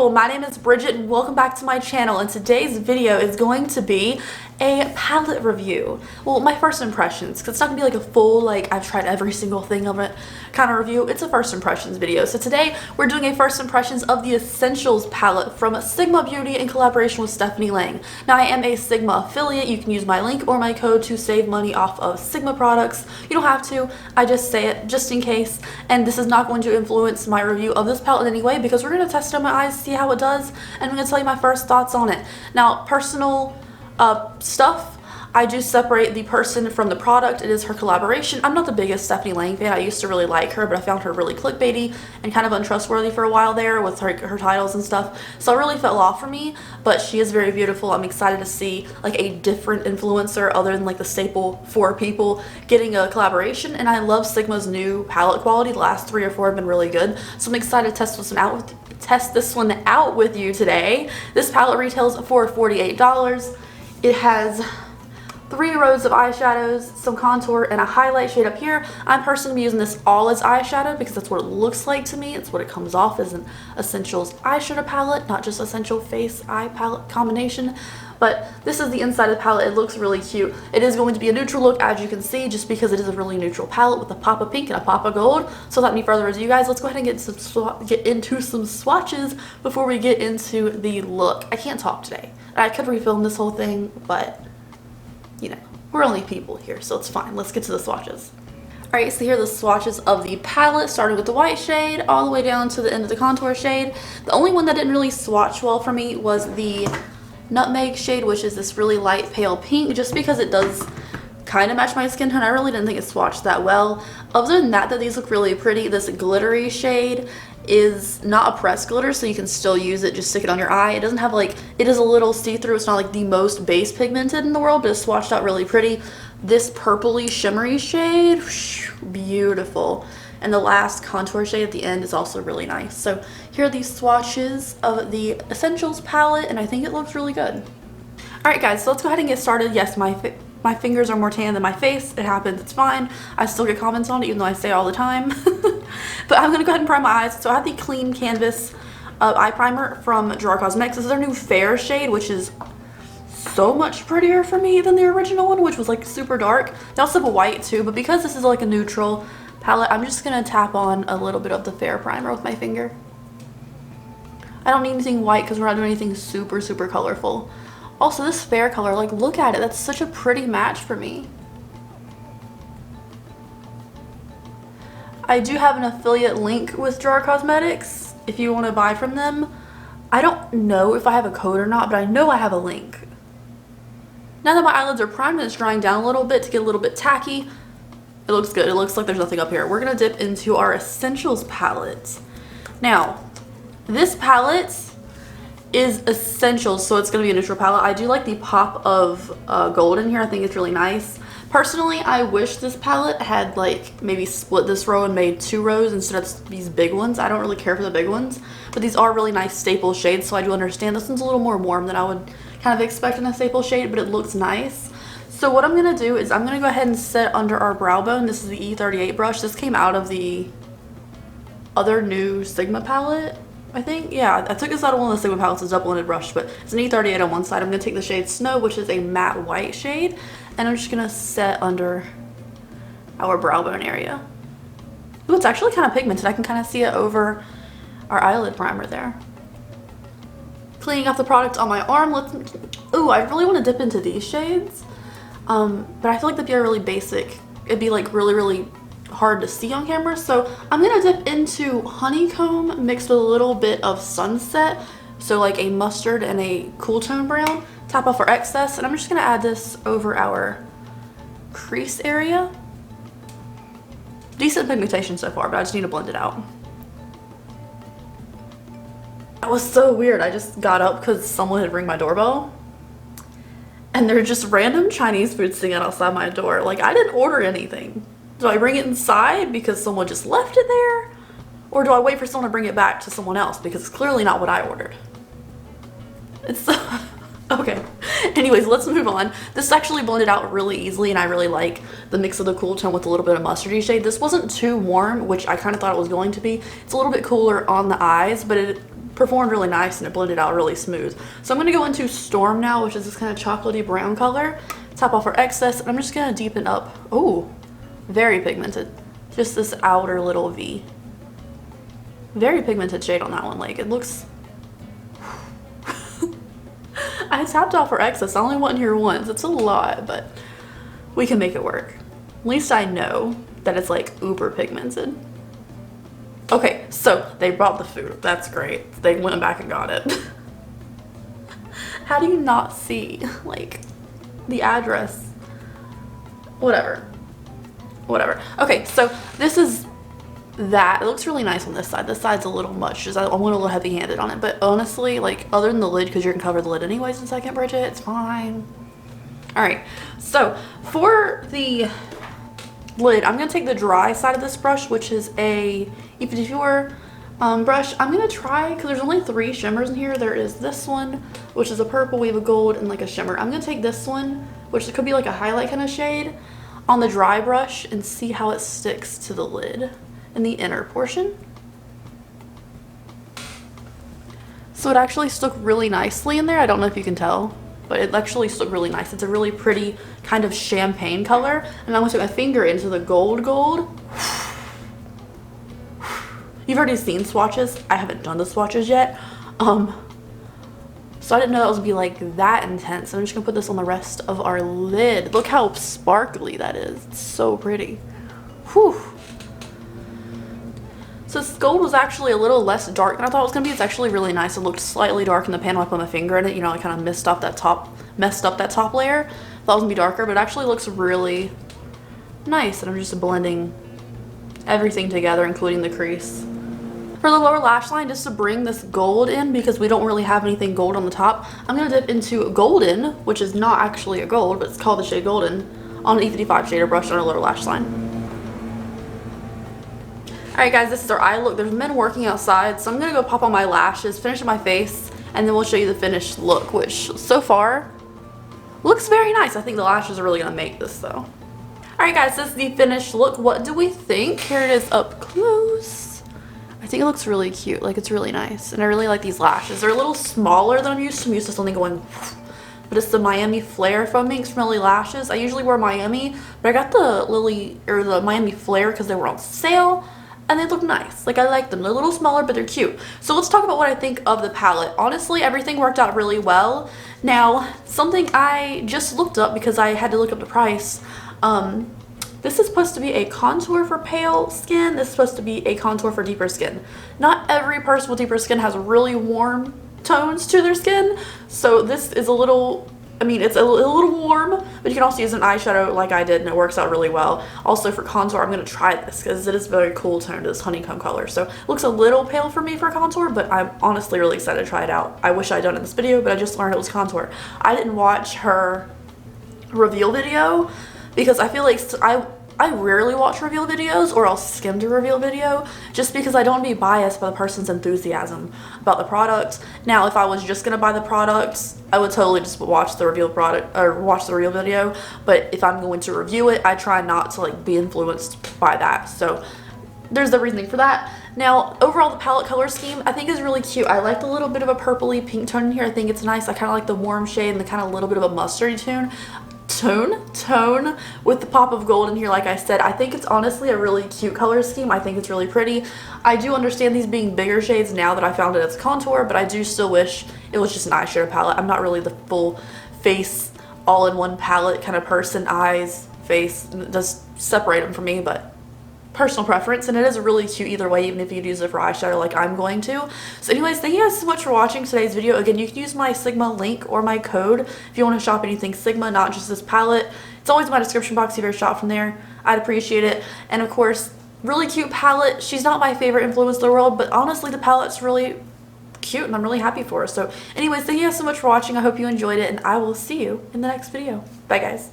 people, my name is Bridget and welcome back to my channel, and today's video is going to be a palette review. Well, my first impressions, because it's not going to be like a full, like, I've tried every single thing of it kind of review. It's a first impressions video. So today we're doing a first impressions of the Essentials palette from Sigma Beauty in collaboration with Stephanie Lange. Now, I am a Sigma affiliate. You can use my link or my code to save money off of Sigma products. You don't have to. I just say it just in case, and this is not going to influence my review of this palette in any way because we're going to test it on my eyes, see how it does, and I'm going to tell you my first thoughts on it. Now, personal stuff, I do separate the person from the product. It is her collaboration. I'm not the biggest Stephanie Lange fan. I used to really like her, but I found her really clickbaity and kind of untrustworthy for a while there with her titles and stuff. So it really fell off for me, but she is very beautiful. I'm excited to see like a different influencer other than like the staple 4 people getting a collaboration, and I love Sigma's new palette quality. The last 3 or 4 have been really good, so I'm excited to test this one out with you today. This palette retails for $48. It has 3 rows of eyeshadows, some contour, and a highlight shade up here. I'm personally using this all as eyeshadow because that's what it looks like to me. It's what it comes off as an Essentials eyeshadow palette, not just Essential face eye palette combination. But this is the inside of the palette. It looks really cute. It is going to be a neutral look, as you can see, just because it is a really neutral palette with a pop of pink and a pop of gold. So without any further ado, guys, let's go ahead and get into some swatches before we get into the look. I can't talk today. I could refilm this whole thing, but you know, we're only people here, so it's fine. Let's get to the swatches. Alright, so here are the swatches of the palette, starting with the white shade all the way down to the end of the contour shade. The only one that didn't really swatch well for me was the nutmeg shade, which is this really light pale pink, just because it does kind of match my skin tone. I really didn't think it swatched that well. Other than that, these look really pretty. This glittery shade is not a pressed glitter, so you can still use it, just stick it on your eye. It doesn't have like, it is a little see-through. It's not like the most base pigmented in the world, but it's swatched out really pretty. This purpley shimmery shade, beautiful. And the last contour shade at the end is also really nice. So here are these swatches of the Essentials palette, and I think it looks really good. Alright guys, so let's go ahead and get started. Yes, my fingers are more tan than my face. It happens, it's fine. I still get comments on it even though I say it all the time. But I'm gonna go ahead and prime my eyes. So I have the Clean Canvas eye primer from Gerard Cosmetics. This is their new Fair shade, which is so much prettier for me than the original one, which was like super dark. They also have a white too, but because this is like a neutral palette, I'm just gonna tap on a little bit of the Fair primer with my finger. I don't need anything white because we're not doing anything super colorful. Also, this Fair color, like, look at it. That's such a pretty match for me. I do have an affiliate link with Gerard Cosmetics if you want to buy from them. I don't know if I have a code or not, but I know I have a link. Now that my eyelids are primed and it's drying down a little bit to get a little bit tacky, it looks good. It looks like there's nothing up here. We're going to dip into our Essentials palette. Now, this palette is Essentials, so it's going to be a neutral palette. I do like the pop of gold in here. I think it's really nice. Personally, I wish this palette had like maybe split this row and made 2 rows instead of these big ones. I don't really care for the big ones, but these are really nice staple shades, so I do understand this one's a little more warm than I would kind of expect in a staple shade, but it looks nice. So what I'm going to do is I'm going to go ahead and set under our brow bone. This is the E38 brush. This came out of the other new Sigma palette, I think. Yeah, I took this out of one of the Sigma palettes, a double-ended brush, but it's an E38 on one side. I'm going to take the shade Snow, which is a matte white shade, and I'm just going to set under our brow bone area. Ooh, it's actually kind of pigmented. I can kind of see it over our eyelid primer there. Cleaning off the product on my arm. Ooh, I really want to dip into these shades, but I feel like they'd be really basic. It'd be like really hard to see on camera, so I'm gonna dip into Honeycomb mixed with a little bit of Sunset, so like a mustard and a cool tone brown. Tap off our excess, and I'm just gonna add this over our crease area. Decent pigmentation so far, but I just need to blend it out. That was so weird. I just got up because someone had ring my doorbell, and they're just random Chinese food sitting outside my door. Like, I didn't order anything. Do I bring it inside because someone just left it there? Or do I wait for someone to bring it back to someone else because it's clearly not what I ordered? It's okay. Anyways, let's move on. This actually blended out really easily, and I really like the mix of the cool tone with a little bit of mustardy shade. This wasn't too warm, which I kind of thought it was going to be. It's a little bit cooler on the eyes, but it performed really nice and it blended out really smooth. So I'm going to go into Storm now, which is this kind of chocolatey brown color. Tap off our excess, and I'm just going to deepen up. Oh, very pigmented. Just this outer little V. Very pigmented shade on that one. Like, it looks... I tapped off our excess. I only went in here once. It's a lot, but we can make it work. At least I know that it's like uber pigmented. Okay, so they brought the food. That's great. They went back and got it. How do you not see, like, the address? Whatever. Okay, so this is that. It looks really nice on this side. This side's a little much. Just I went a little heavy-handed on it. But honestly, like, other than the lid, because you're gonna cover the lid anyways in a second, Bridget, it's fine. Alright, so for the lid, I'm gonna take the dry side of this brush, which is a E54 brush. I'm gonna try, because there's only 3 shimmers in here. There is this one, which is a purple, we have a gold, and like a shimmer. I'm gonna take this one, which could be like a highlight kind of shade, on the dry brush and see how it sticks to the lid in the inner portion. So it actually stuck really nicely in there. I don't know if you can tell, but it actually stuck really nice. It's a really pretty kind of champagne color. And I'm going to take my finger into the gold. You've already seen swatches. I haven't done the swatches yet. So I didn't know that was going to be like that intense. I'm just going to put this on the rest of our lid. Look how sparkly that is. It's so pretty. Whew. So this gold was actually a little less dark than I thought it was going to be. It's actually really nice. It looked slightly dark in the pan when I put my finger in it. You know, I kind of messed up that top layer. Thought it was going to be darker, but it actually looks really nice. And I'm just blending everything together, including the crease. For the lower lash line, just to bring this gold in, because we don't really have anything gold on the top, I'm going to dip into Golden, which is not actually a gold, but it's called the shade Golden, on an E55 shader brush on our lower lash line. Alright guys, this is our eye look. There's men working outside, so I'm going to go pop on my lashes, finish my face, and then we'll show you the finished look, which so far looks very nice. I think the lashes are really going to make this though. Alright guys, this is the finished look. What do we think? Here it is up close. I think it looks really cute. Like, it's really nice. And I really like these lashes. They're a little smaller than I'm used to. I'm used to something going, but it's the Miami Flare from Minx from Lily Lashes. I usually wear Miami, but I got the Miami Flare because they were on sale. And they look nice. Like, I like them. They're a little smaller, but they're cute. So let's talk about what I think of the palette. Honestly, everything worked out really well. Now, something I just looked up because I had to look up the price. This is supposed to be a contour for pale skin. This is supposed to be a contour for deeper skin. Not every person with deeper skin has really warm tones to their skin. So this is a little... I mean, it's a little warm, but you can also use an eyeshadow like I did, and it works out really well. Also for contour, I'm going to try this because it is a very cool tone to this honeycomb color. So it looks a little pale for me for contour, but I'm honestly really excited to try it out. I wish I had done it in this video, but I just learned it was contour. I didn't watch her reveal video because I feel like I rarely watch reveal videos, or I'll skim the reveal video just because I don't want to be biased by the person's enthusiasm about the product. Now, if I was just gonna buy the product, I would totally just watch the reveal product or watch the reveal video. But if I'm going to review it, I try not to like be influenced by that. So there's the reasoning for that. Now, overall, the palette color scheme I think is really cute. I like the little bit of a purpley pink tone in here. I think it's nice. I kind of like the warm shade and the kind of little bit of a mustardy tone with the pop of gold in here. Like I said, I think it's honestly a really cute color scheme. I think it's really pretty. I do understand these being bigger shades now that I found it as a contour, but I do still wish it was just an eyeshadow palette. I'm not really the full face all-in-one palette kind of person. Eyes, face, just separate them from me, but personal preference, and it is really cute either way, even if you'd use it for eyeshadow like I'm going to. So anyways, thank you guys so much for watching today's video. Again, you can use my Sigma link or my code if you want to shop anything Sigma, not just this palette. It's always in my description box if you ever shop from there. I'd appreciate it. And of course, really cute palette. She's not my favorite influencer in the world, but honestly the palette's really cute and I'm really happy for her. So anyways, thank you guys so much for watching. I hope you enjoyed it, and I will see you in the next video. Bye guys.